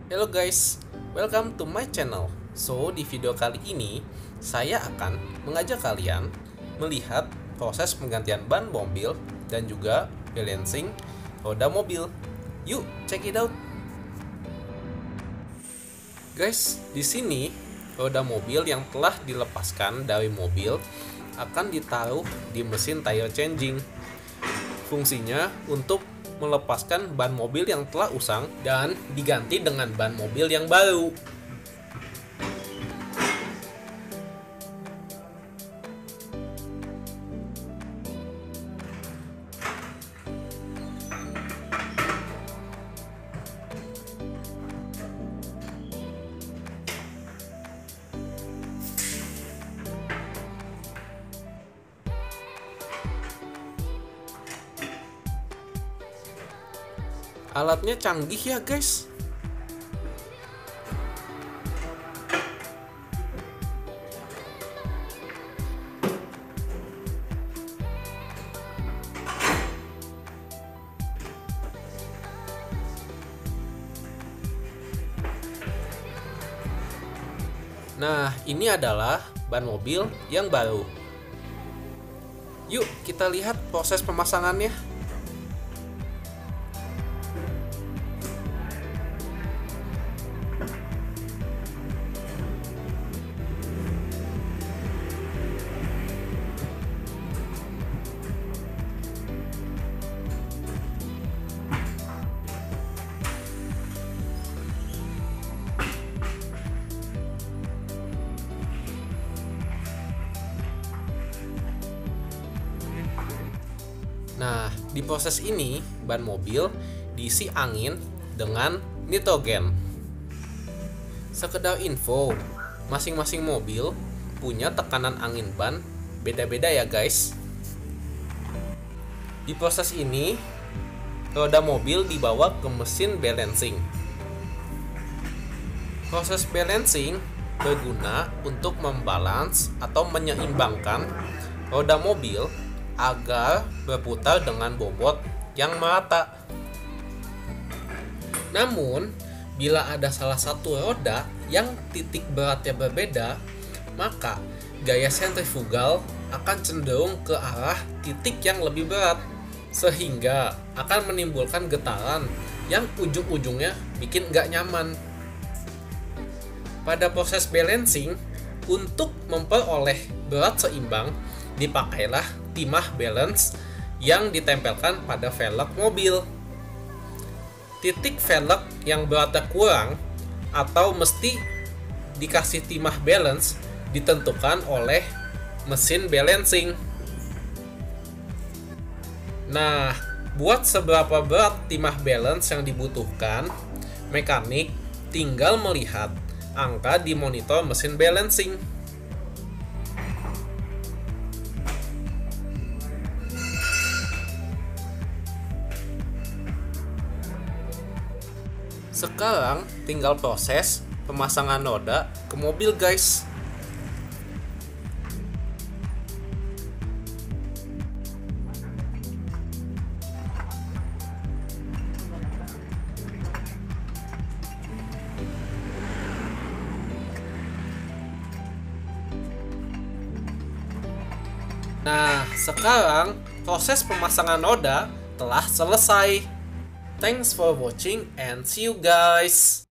Hello guys, welcome to my channel. So, di video kali ini saya akan mengajak kalian melihat proses penggantian ban mobil dan juga balancing roda mobil. Yuk, check it out. Guys, di sini roda mobil yang telah dilepaskan dari mobil akan ditaruh di mesin tire changing. Fungsinya untuk melepaskan ban mobil yang telah usang dan diganti dengan ban mobil yang baru. Alatnya canggih ya guys. Nah, ini adalah ban mobil yang baru. Yuk kita lihat proses pemasangannya. Nah, di proses ini ban mobil diisi angin dengan nitrogen. Sekedar info, masing-masing mobil punya tekanan angin ban beda-beda ya guys. Di proses ini, roda mobil dibawa ke mesin balancing. Proses balancing berguna untuk membalance atau menyeimbangkan roda mobil agar berputar dengan bobot yang merata. Namun, bila ada salah satu roda yang titik beratnya berbeda, maka gaya sentrifugal akan cenderung ke arah titik yang lebih berat, sehingga akan menimbulkan getaran yang ujung-ujungnya bikin nggak nyaman. Pada proses balancing, untuk memperoleh berat seimbang, dipakailah timah balance yang ditempelkan pada velg mobil. Titik velg yang beratnya kurang atau mesti dikasih timah balance ditentukan oleh mesin balancing. Nah, buat seberapa berat timah balance yang dibutuhkan, mekanik tinggal melihat angka di monitor mesin balancing. Sekarang tinggal proses pemasangan roda ke mobil guys. Nah, sekarang proses pemasangan roda telah selesai. Thanks for watching and see you guys.